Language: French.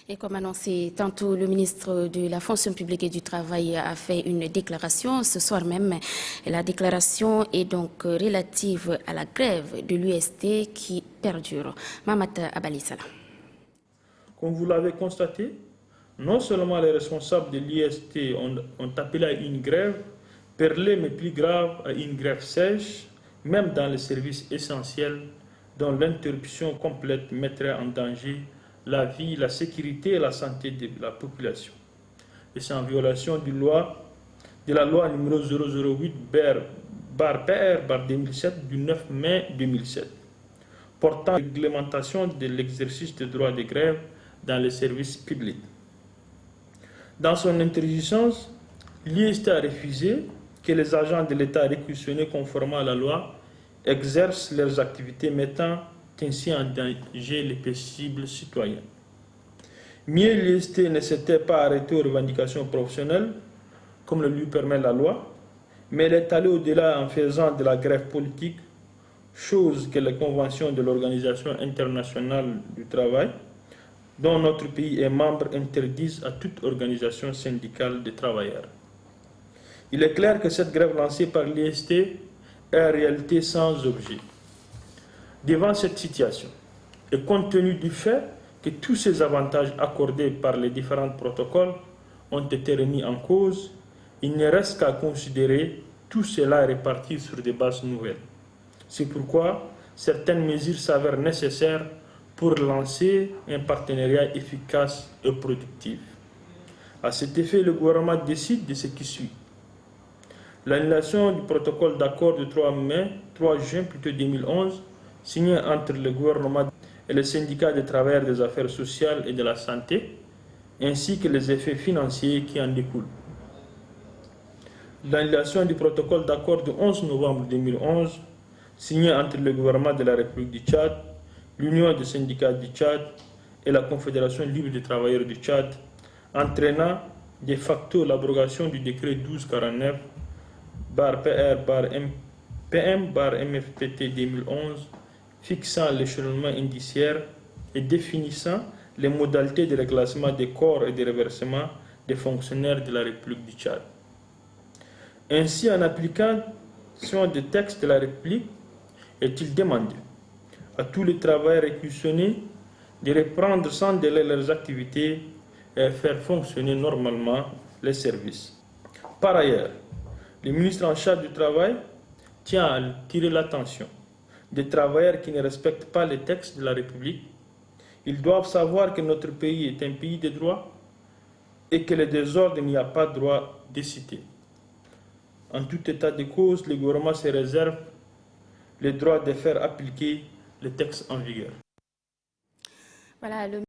Et comme annoncé tantôt, le ministre de la Fonction publique et du Travail a fait une déclaration ce soir même. La déclaration est donc relative à la grève de l'UST qui perdure. Mamata Abalisala. Comme vous l'avez constaté, non seulement les responsables de l'IST ont appelé à une grève perlée, mais plus grave, à une grève sèche, même dans les services essentiels, dont l'interruption complète mettrait en danger la vie, la sécurité et la santé de la population. Et c'est en violation de la loi numéro 008/PR/2007 du 9 mai 2007, portant réglementation de l'exercice des droits de grève dans les services publics. Dans son intransigeance, l'IST a refusé que les agents de l'État réquisitionnés conformément à la loi exercent leurs activités mettant ainsi en danger les paisibles citoyens. Mieux, l'IST ne s'était pas arrêté aux revendications professionnelles, comme le lui permet la loi, mais elle est allée au-delà en faisant de la grève politique, chose que les conventions de l'Organisation internationale du travail, dont notre pays est membre, interdisent à toute organisation syndicale de travailleurs. Il est clair que cette grève lancée par l'IST est en réalité sans objet. Devant cette situation, et compte tenu du fait que tous ces avantages accordés par les différents protocoles ont été remis en cause, il ne reste qu'à considérer tout cela réparti sur des bases nouvelles. C'est pourquoi certaines mesures s'avèrent nécessaires pour lancer un partenariat efficace et productif. À cet effet, le gouvernement décide de ce qui suit. L'annulation du protocole d'accord du 3 juin 2011, signé entre le gouvernement et le syndicat des travailleurs des affaires sociales et de la santé, ainsi que les effets financiers qui en découlent. L'annulation du protocole d'accord du 11 novembre 2011, signé entre le gouvernement de la République du Tchad, l'Union des syndicats du Tchad et la Confédération libre des travailleurs du Tchad, entraînant de facto l'abrogation du décret 1249/PR/PM/MFPT 2011, fixant l'échelonnement indiciaire et définissant les modalités de reclassement des corps et de reversement des fonctionnaires de la République du Tchad. Ainsi, en application des textes de la République, est-il demandé à tous les travailleurs réquisitionnés de reprendre sans délai leurs activités et faire fonctionner normalement les services. Par ailleurs, le ministre en charge du Travail tient à tirer l'attention des travailleurs qui ne respectent pas les textes de la République. Ils doivent savoir que notre pays est un pays de droit et que le désordre n'y a pas droit de citer. En tout état de cause, le gouvernement se réserve le droit de faire appliquer les textes en vigueur. Voilà,